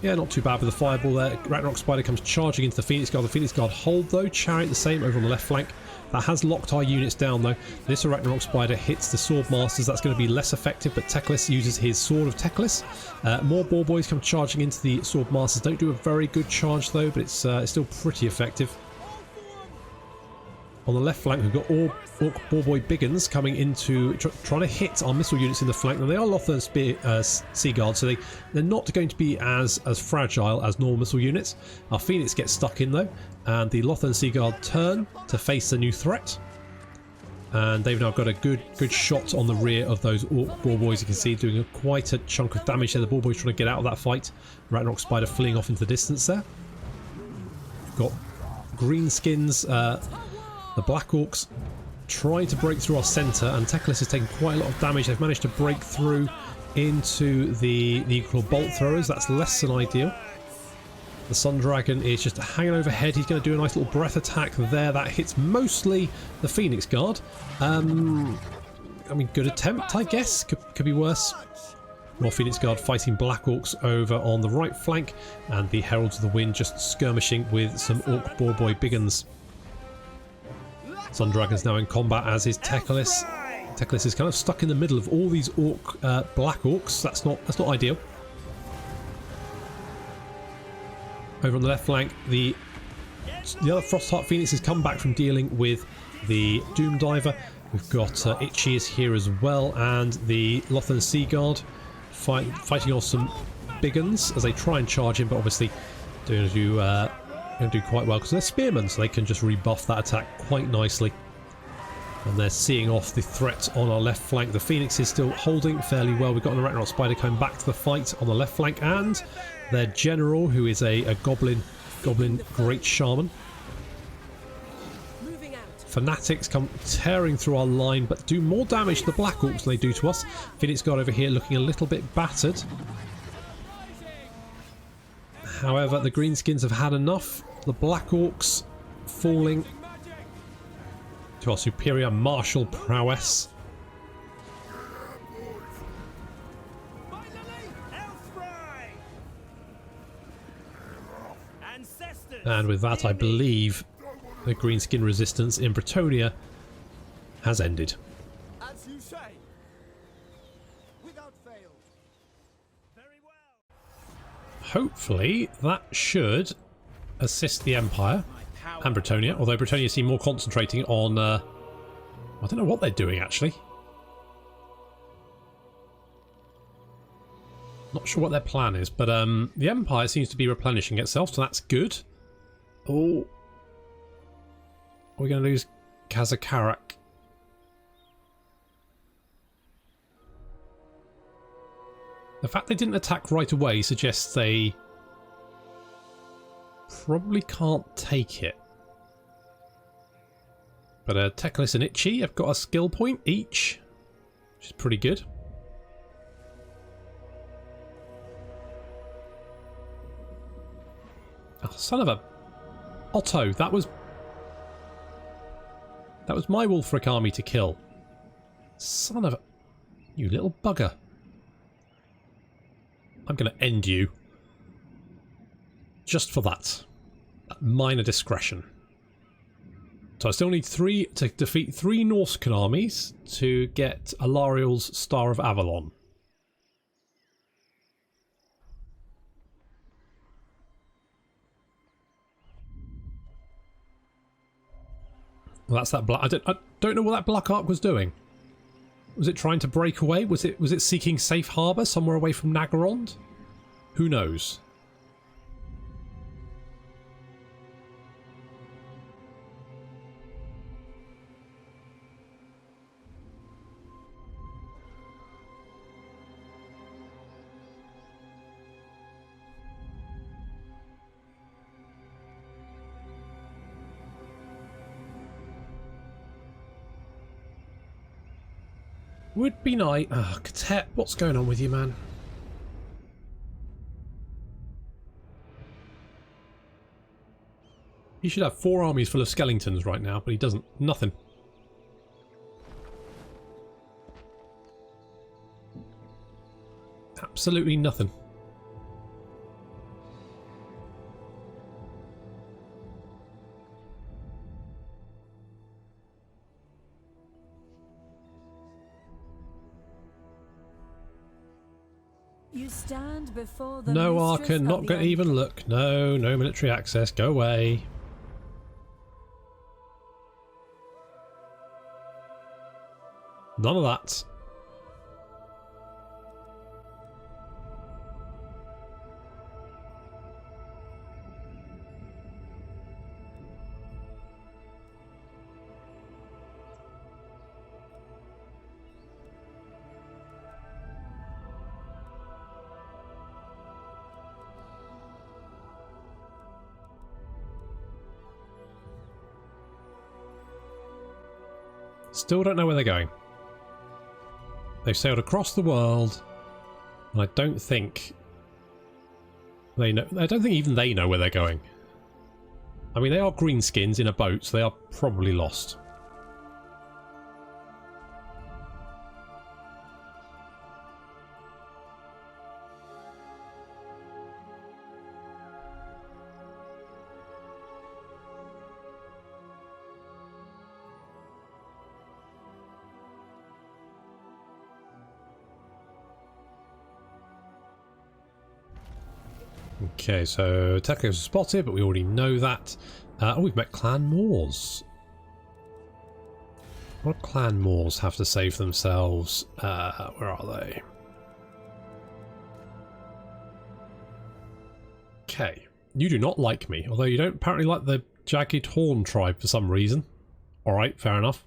Yeah, not too bad with the fireball there. Ragnarok Spider comes charging into the Phoenix Guard. The Phoenix Guard hold though. Chariot the same over on the left flank. That has locked our units down though. This Ragnarok Spider hits the Sword Masters. That's going to be less effective, but Teclis uses his Sword of Teclis. More Boar Boys come charging into the Sword Masters. Don't do a very good charge though, but it's still pretty effective. On the left flank, we've got Orc Boar Biggins coming into trying to hit our missile units in the flank. Now they are Lothern Sea Guards, so they're not going to be as fragile as normal missile units. Our Phoenix gets stuck in though, and the Lothern Sea Guard turn to face the new threat. And they've now got a good shot on the rear of those Orc Boar Boys. You can see doing quite a chunk of damage there. The Boar Boys trying to get out of that fight. Ragnarok Spider fleeing off into the distance there. We've got Greenskins. The Black Orcs trying to break through our centre, and Teclis has taken quite a lot of damage. They've managed to break through into the equal bolt throwers. That's less than ideal. The Sun Dragon is just hanging overhead. He's going to do a nice little breath attack there. That hits mostly the Phoenix Guard. I mean, good attempt, I guess. Could be worse. More Phoenix Guard fighting Black Orcs over on the right flank, and the Heralds of the Wind just skirmishing with some Orc Boar Biggins. Sun Dragon's now in combat, as is Teclis. Teclis is kind of stuck in the middle of all these Black Orcs. That's not ideal. Over on the left flank, the other Frostheart Phoenix has come back from dealing with the Doom Diver. We've got Itchy is here as well, and the Lothern Sea Guard fighting off some Biggins as they try and charge him, but obviously going to do quite well because they're spearmen, so they can just rebuff that attack quite nicely. And they're seeing off the threat on our left flank. The Phoenix is still holding fairly well. We've got an Ragnarok Spider coming back to the fight on the left flank, and their general, who is a Goblin Great Shaman. Fanatics come tearing through our line, but do more damage to the Black Orcs than they do to us. Phoenix Guard over here looking a little bit battered. However, the Greenskins have had enough. The Black Orcs falling to our superior martial prowess. And with that, I believe the Greenskin resistance in Bretonnia has ended. As you say. Without fail. Very well. Hopefully that should assist the Empire and Bretonnia, although Bretonnia seem more concentrating on I don't know what they're doing actually. Not sure what their plan is, but the Empire seems to be replenishing itself, so that's good. Oh. Are we going to lose Kazakarak? The fact they didn't attack right away suggests they probably can't take it. But Teclis and Itchy have got a skill point each, which is pretty good. Oh, son of a... Otto, that was my Wolfric army to kill. Son of a... You little bugger. I'm going to end you. Just for that. That minor discretion. So I still need 3 to defeat 3 Norscan armies to get Alariel's Star of Avelorn. Well, that's that black. I don't know what that black ark was doing. Was it trying to break away? Was it seeking safe harbour somewhere away from Nagarond? Who knows? Would be nice. Ah, Katet, what's going on with you, man? He should have 4 armies full of skeletons right now, but he doesn't. Nothing. Absolutely nothing. You stand before the No, mistress Arkan, of not the going to even look. No, no military access. Go away. None of that. Still don't know where they're going. They've sailed across the world, and I don't think they know. I don't think even they know where they're going. I mean, they are greenskins in a boat, so they are probably lost. Okay, so Darkelves is spotted, but we already know that. Oh, we've met Clan Moors. What do Clan Moors have to say for themselves? Where are they? Okay. You do not like me, although you don't apparently like the Jagged Horn tribe for some reason. Alright, fair enough.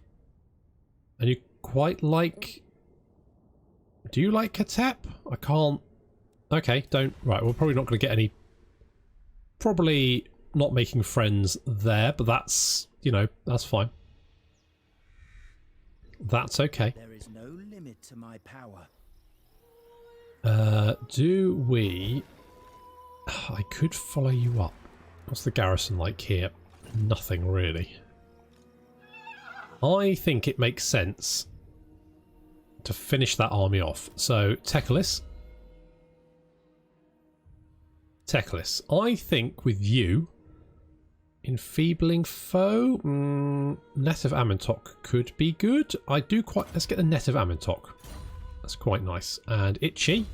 And you quite like... Do you like Katep? I can't... Okay, don't... Right, we're probably not going to get any... Probably not making friends there, but that's, you know, that's fine. That's okay. There is no limit to my power. Do we... I could follow you up. What's the garrison like here? Nothing, really. I think it makes sense to finish that army off. So, Teclis. Teclis. I think with you, enfeebling foe, Net of Amentok could be good. I do quite... Let's get the Net of Amentok. That's quite nice. And Itchy.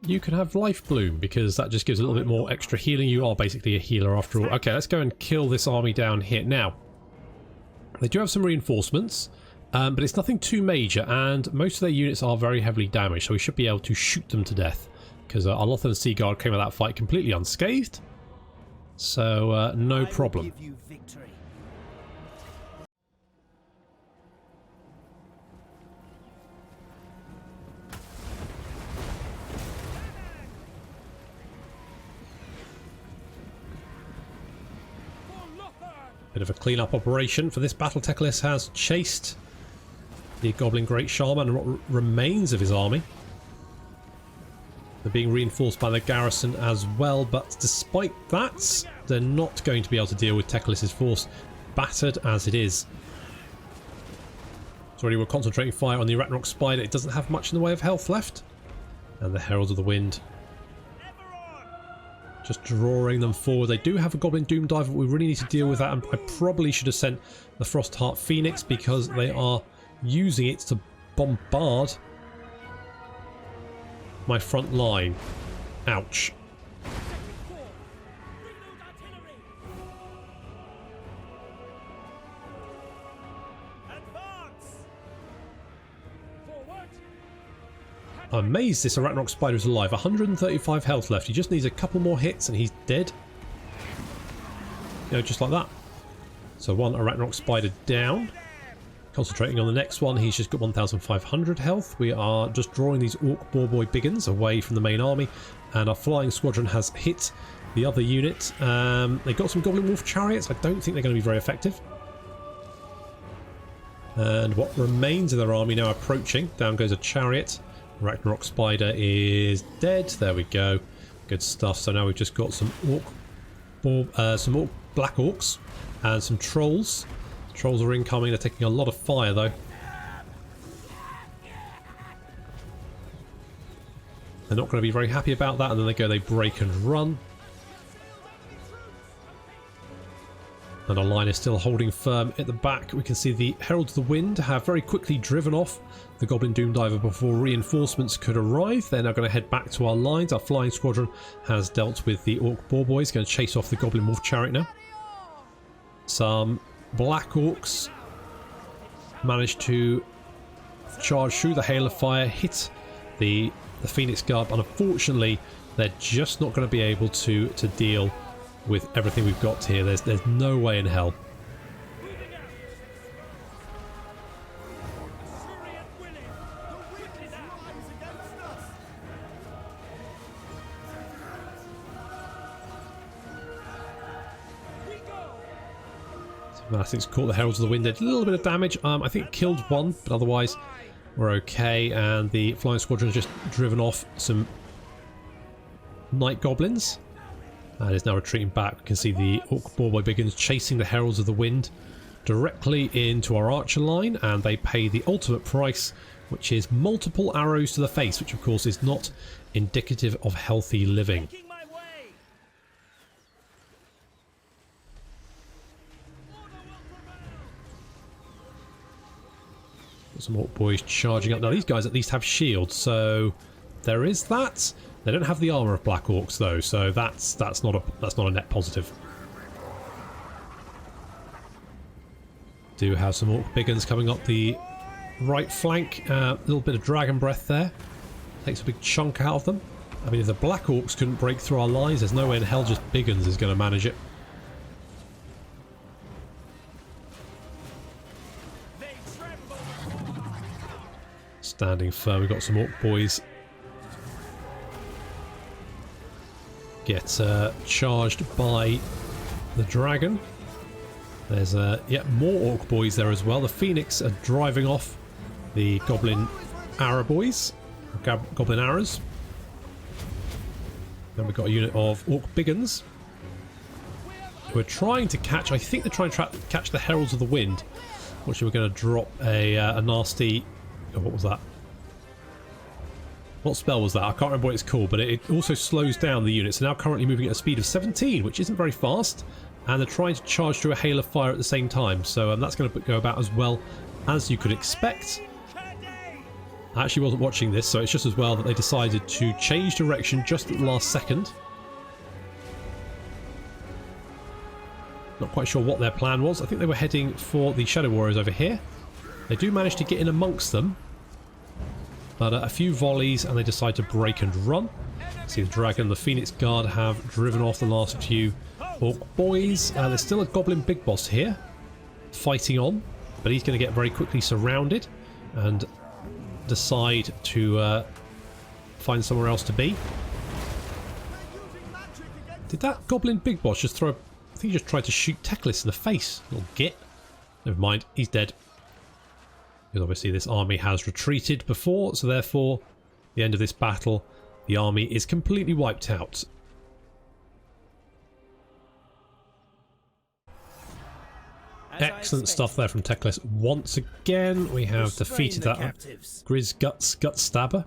You can have Life Bloom, because that just gives a little bit more extra healing. You are basically a healer after all. Okay, let's go and kill this army down here. Now, they do have some reinforcements. But it's nothing too major, and most of their units are very heavily damaged, so we should be able to shoot them to death. Because Aloth and Sea Guard came out of that fight completely unscathed. So, no problem. Give you victory. Bit of a clean-up operation for this battle. Teclis has chased the Goblin Great Shaman and what remains of his army. They're being reinforced by the garrison as well, but despite that, they're not going to be able to deal with Teclis' force, battered as it is. So already we're concentrating fire on the Arachnarok Spider. It doesn't have much in the way of health left. And the Heralds of the Wind, just drawing them forward. They do have a Goblin Doom Diver, but we really need to deal with that. And I probably should have sent the Frostheart Phoenix because they are using it to bombard my front line. Ouch. I'm amazed this Arachnarok Spider is alive. 135 health left. He just needs a couple more hits and he's dead. You know, just like that. So one Arachnarok Spider down. Concentrating on the next one, he's just got 1,500 health. We are just drawing these Orc Boarboy Biggins away from the main army, and our flying squadron has hit the other unit. They got some Goblin Wolf Chariots. I don't think they're going to be very effective. And what remains of their army now approaching. Down goes a Chariot. Arachnarok Spider is dead. There we go. Good stuff. So now we've just got some Orc Black Orcs and some Trolls. Trolls are incoming. They're taking a lot of fire though. They're not going to be very happy about that, and then they break and run. And our line is still holding firm at the back. We can see the Heralds of the Wind have very quickly driven off the Goblin Doom Diver before reinforcements could arrive. They're now going to head back to our lines. Our flying squadron has dealt with the Orc Boarboys, going to chase off the Goblin Wolf Chariot now. Some Black Orcs managed to charge through the hail of fire, hit the Phoenix Guard, and unfortunately they're just not going to be able to deal with everything we've got here. There's no way in hell. Fanatics caught the Heralds of the Wind. Did a little bit of damage. I think it killed one, but otherwise we're okay. And the flying squadron has just driven off some Night Goblins and is now retreating back. We can see the Orc Boarboy Biggins chasing the Heralds of the Wind directly into our archer line, and they pay the ultimate price, which is multiple arrows to the face, which of course is not indicative of healthy living. Some Orc boys charging up. Now these guys at least have shields, so there is that. They don't have the armor of Black Orcs though, so that's not a net positive. Do have some Orc Biggins coming up the right flank. A little bit of Dragon Breath there. Takes a big chunk out of them. I mean, if the Black Orcs couldn't break through our lines, there's no way in hell just Biggins is going to manage it. Standing firm. We've got some Orc boys get charged by the dragon. There's yet more Orc boys there as well. The Phoenix are driving off the Goblin Arrow boys, Goblin Arrows. Then we've got a unit of Orc Biggins who are trying to catch. I think they're trying to catch the Heralds of the Wind, which we're going to drop a nasty. Oh, what was that? What spell was that? I can't remember what it's called, but it also slows down the units. They're now currently moving at a speed of 17, which isn't very fast, and they're trying to charge through a hail of fire at the same time, so that's going to go about as well as you could expect. I actually wasn't watching this, so it's just as well that they decided to change direction just at the last second. Not quite sure what their plan was. I think they were heading for the Shadow Warriors over here. They do manage to get in amongst them, but a few volleys and they decide to break and run. See, the dragon and the Phoenix Guard have driven off the last few orc boys. There's still a goblin big boss here fighting on, but he's going to get very quickly surrounded and decide to find somewhere else to be. Did that goblin big boss just throw... I think he just tried to shoot Teclis in the face. Little git. Never mind, he's dead. Because obviously this army has retreated before, so therefore, at the end of this battle, the army is completely wiped out. Excellent stuff there from Teclis. Once again, we have defeated that Grizz Gut Stabber.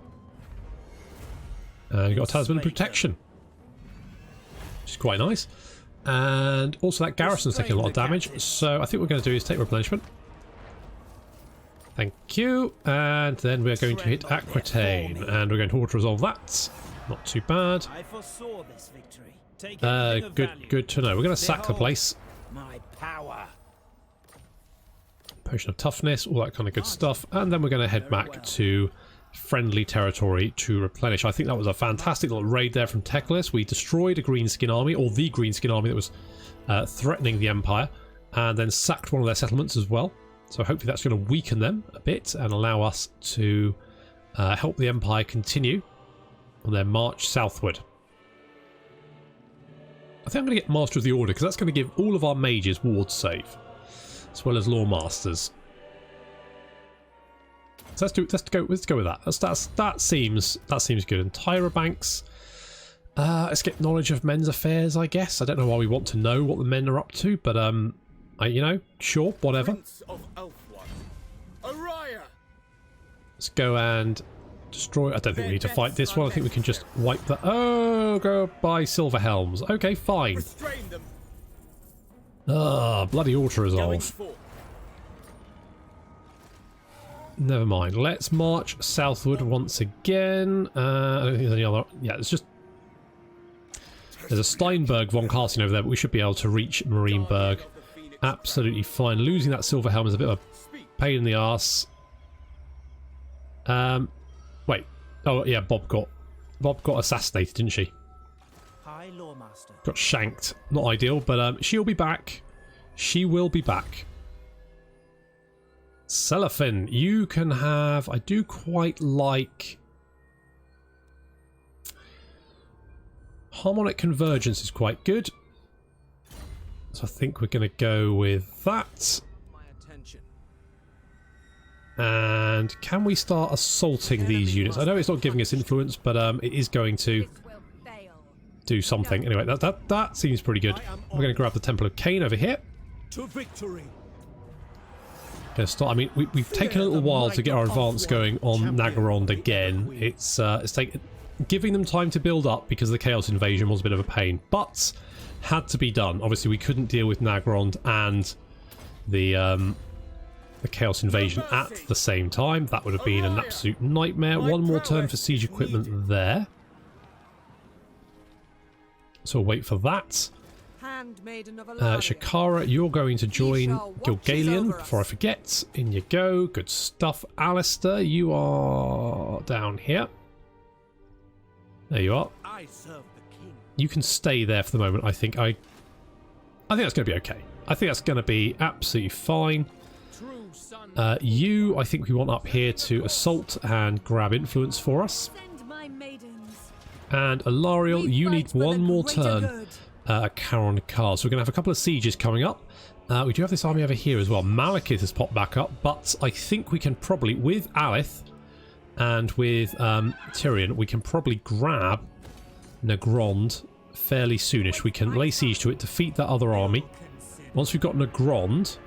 And we've got a Talisman of Protection, which is quite nice. And also that garrison's taking a lot of damage, so I think what we're going to do is take replenishment. Thank you. And then we're going to hit Aquitaine, and we're going to auto-resolve that. Not too bad. Good to know. We're going to sack the place. My power. Potion of Toughness, all that kind of good stuff. And then we're going to head back to friendly territory to replenish. I think that was a fantastic little raid there from Teclis. We destroyed a Greenskin army, or the Greenskin army that was threatening the Empire, and then sacked one of their settlements as well. So hopefully that's going to weaken them a bit and allow us to help the Empire continue on their march southward. I think I'm going to get Master of the Order, because that's going to give all of our mages ward save, as well as Law Masters. So let's go with that. That seems good. And Tyra Banks. Let's get knowledge of men's affairs, I guess. I don't know why we want to know what the men are up to, but you know, sure, whatever. Let's go and destroy. I don't think we need to fight this one. I think we can just wipe that. Oh, go by Silver Helms. Okay, fine. Bloody auto resolve. Never mind. Let's march southward once again. I don't think there's any other... Yeah, it's just... There's a Steinberg von Carsten over there, but we should be able to reach Marienburg absolutely fine. Losing that Silver Helm is a bit of a pain in the arse. Wait. Oh, yeah, Bob got assassinated, didn't she? Hi, Lawmaster. Got shanked. Not ideal, but she'll be back. She will be back. Celophin, you can have... I do quite like... Harmonic Convergence is quite good. So I think we're going to go with that. And can we start assaulting these units? I know it's not giving us influence, but it is going to do something. Anyway, that seems pretty good. We're going to grab the Temple of Cain over here. To victory. Start. I mean, we've taken a little while to get our advance going on Nagarond again. It's taken giving them time to build up because the Chaos Invasion was a bit of a pain, but had to be done. Obviously, we couldn't deal with Nagarond and the Chaos Invasion at the same time. That would have been an absolute nightmare. One more turn for siege equipment there. So we'll wait for that. Shakara, you're going to join Gilgalian before I forget. In you go. Good stuff. Alistair, you are down here. There you are. You can stay there for the moment, I think. I think that's going to be okay. I think that's going to be absolutely fine. You, I think we want up here to assault and grab influence for us. And Alariel, you need one more turn. Caron Carr. So we're going to have a couple of sieges coming up. We do have this army over here as well. Malekith has popped back up, but I think we can probably, with Alith and with Tyrion, we can probably grab Nagrond fairly soonish. We can lay siege to it, defeat that other army. Once we've got Nagrond,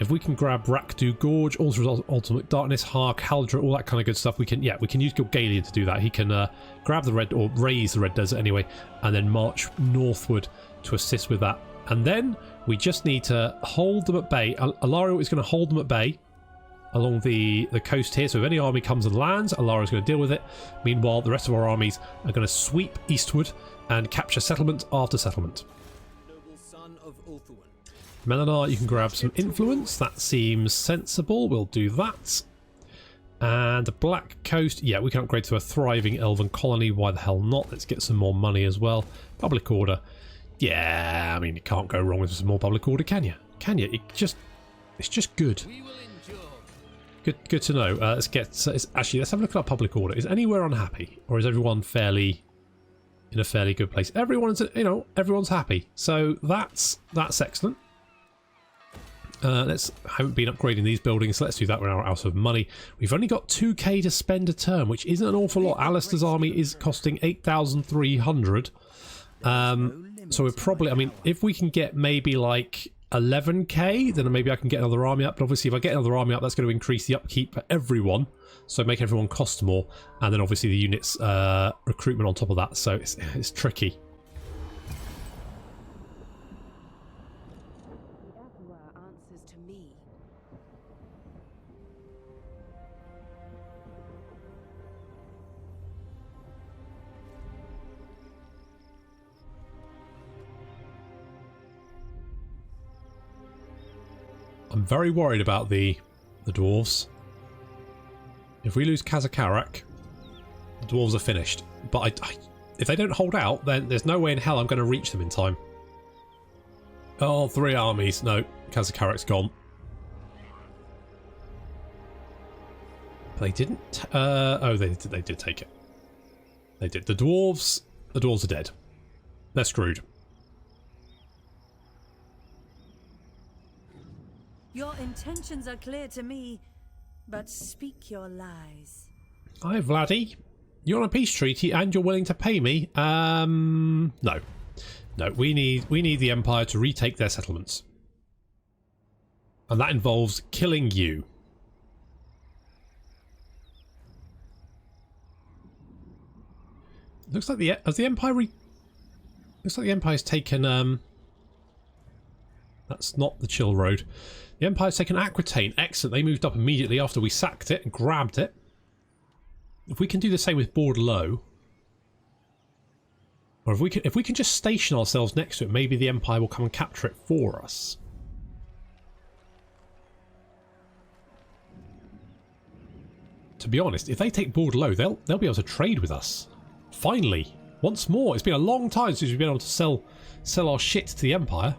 if we can grab Rakdu Gorge, also Ultimate Darkness, Hark, Haldra, all that kind of good stuff, we can use Gilgalian to do that. He can grab the red, or raise the Red Desert anyway, and then march northward to assist with that. And then we just need to hold them at bay. Alariel is going to hold them at bay along the coast here. So if any army comes and lands, Alariel is going to deal with it. Meanwhile, the rest of our armies are going to sweep eastward and capture settlement after settlement. Melanar, you can grab some influence. That seems sensible. We'll do that. And the Black Coast, yeah, we can upgrade to a thriving elven colony. Why the hell not? Let's get some more money as well. Public order. Yeah, I mean, you can't go wrong with some more public order, can you? Can you? It's just good. Good to know. Let's get. Actually, let's have a look at our public order. Is anywhere unhappy, or is everyone in a fairly good place? Everyone's, everyone's happy. So that's excellent. Haven't been upgrading these buildings, so let's do that. We're out of money. We've only got 2k to spend a turn, which isn't an awful lot. Alistair's army is costing 8,300. So we're probably, I mean, if we can get maybe like 11k, then maybe I can get another army up. But obviously, if I get another army up, that's going to increase the upkeep for everyone. So make everyone cost more. And then obviously the units recruitment on top of that. So it's tricky. I'm very worried about the dwarves. If we lose Kazakarak, the dwarves are finished. But if they don't hold out, then there's no way in hell I'm going to reach them in time. Oh, 3 armies. No, Kazakarak's gone. They didn't. Oh, they did take it. They did. The dwarves are dead. They're screwed. Your intentions are clear to me, but speak your lies. Hi, Vladdy. You're on a peace treaty and you're willing to pay me? No. No, we need the Empire to retake their settlements. And that involves killing you. Looks like the Empire looks like the Empire's taken that's not the Chill Road. The Empire's taken Aquitaine. Excellent. They moved up immediately after we sacked it and grabbed it. If we can do the same with Bordeaux, or if we can just station ourselves next to it, maybe the Empire will come and capture it for us. To be honest, if they take Bordeaux, they'll be able to trade with us. Finally, once more. It's been a long time since we've been able to sell our shit to the Empire.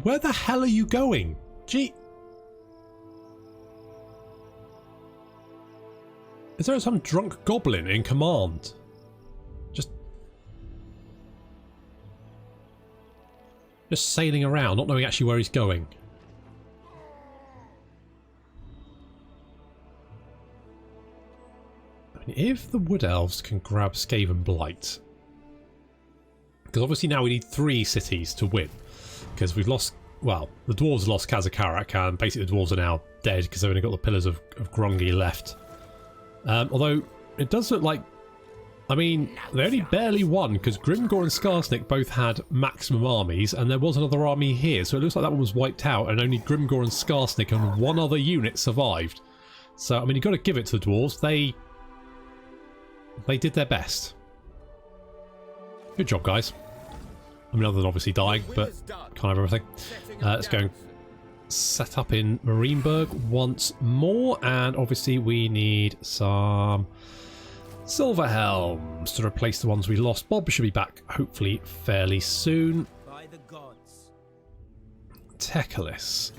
Where the hell are you going? Gee. Is there some drunk goblin in command? Just sailing around, not knowing actually where he's going. I mean, if the Wood Elves can grab Skaven Blight, because obviously now we need 3 cities to win. Because we've lost, well, the dwarves lost Kazakarak, and basically the dwarves are now dead because they've only got the Pillars of Grongi left. Although it does look like, I mean, they only barely won because Grimgor and Skarsnik both had maximum armies, and there was another army here, so it looks like that one was wiped out, and only Grimgor and Skarsnik and one other unit survived. So I mean, you've got to give it to the dwarves. They did their best. Good job, guys. I mean, other than obviously dying, but can't have everything. Let's go and set up in Marienburg once more, and obviously we need some silver helms to replace the ones we lost. Bob should be back hopefully fairly soon. By the gods. Techalis.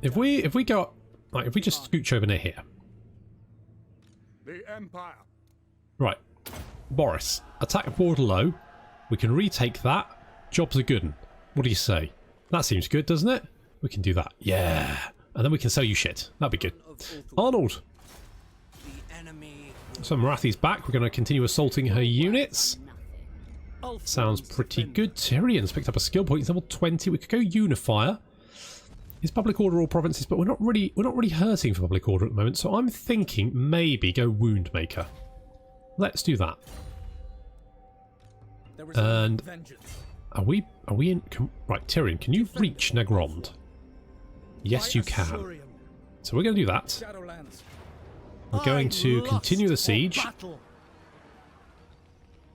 If we go, like, if we just scooch over near here. The Empire. Right, Boris, attack Bordelot. We can retake that. Job's a good one. What do you say? That seems good, doesn't it? We can do that. Yeah. And then we can sell you shit. That'd be good. Arnold. So Marathi's back. We're going to continue assaulting her units. Sounds pretty good. Tyrion's picked up a skill point. He's level 20. We could go Unifier. It's public order all provinces, but we're not really hurting for public order at the moment. So I'm thinking maybe go Woundmaker. Let's do that. And are we in? Right, Tyrion, can you reach Negrond? Yes, you can. So we're going to do that. We're going to continue the siege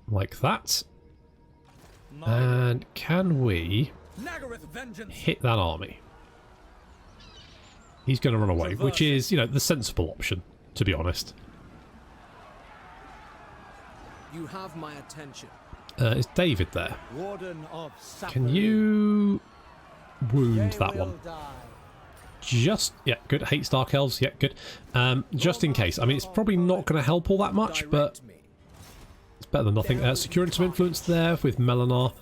like that. And can we hit that army? He's going to run away, which is, you know, the sensible option, to be honest. You have my attention. Is David there? Can you wound that one? Just, yeah, good. Hates Darkelves, yeah, good. Just in case. I mean, it's probably not going to help all that much, but it's better than nothing. Securing some influence there with Melanar.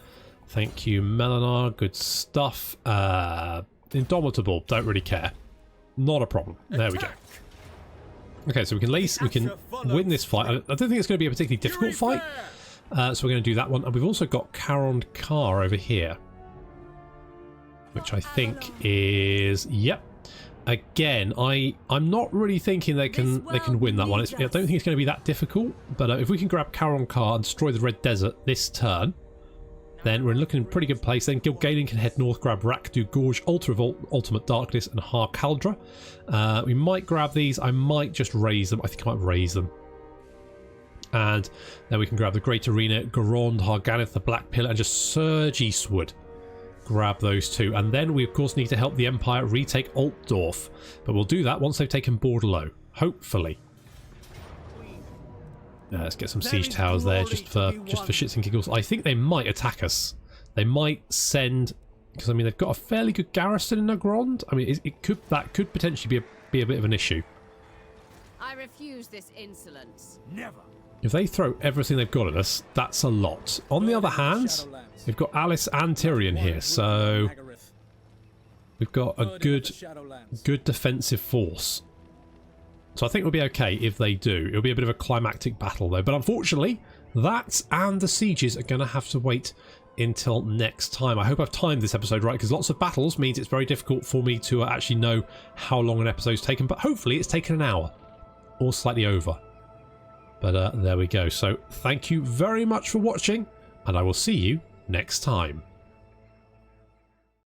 Thank you, Melanar. Good stuff. Indomitable, don't really care. Not a problem. There we go. Okay, so we can win this fight. I don't think it's going to be a particularly difficult fight. So we're going to do that one. And we've also got Caron Carr over here, which I think is, yep. Again, I'm not really thinking they can win that one. I don't think it's going to be that difficult. But if we can grab Caron Carr and destroy the Red Desert this turn, then we're looking in a pretty good place. Then Gilgalin can head north, grab Rakdu Gorge, Altar of Ultimate Darkness, and Har Kaldra. We might grab these. I might just raise them. I think I might raise them. And then we can grab the Great Arena, Garond, Harganeth, the Black Pillar, and just surge eastward. Grab those two. And then we, of course, need to help the Empire retake Altdorf. But we'll do that once they've taken Bordelot. Hopefully. Let's get some siege towers there just for shits and giggles. I think they might attack us. They might send, because I mean they've got a fairly good garrison in Nagrond. I mean that could potentially be a bit of an issue. I refuse this insolence. Never. If they throw everything they've got at us, that's a lot. On the other hand, we've got Alice and Tyrion here, so we've got a good defensive force. So I think we'll be okay if they do. It'll be a bit of a climactic battle though. But unfortunately, that and the sieges are going to have to wait until next time. I hope I've timed this episode right, because lots of battles means it's very difficult for me to actually know how long an episode's taken. But hopefully it's taken an hour or slightly over. But there we go. So thank you very much for watching, and I will see you next time.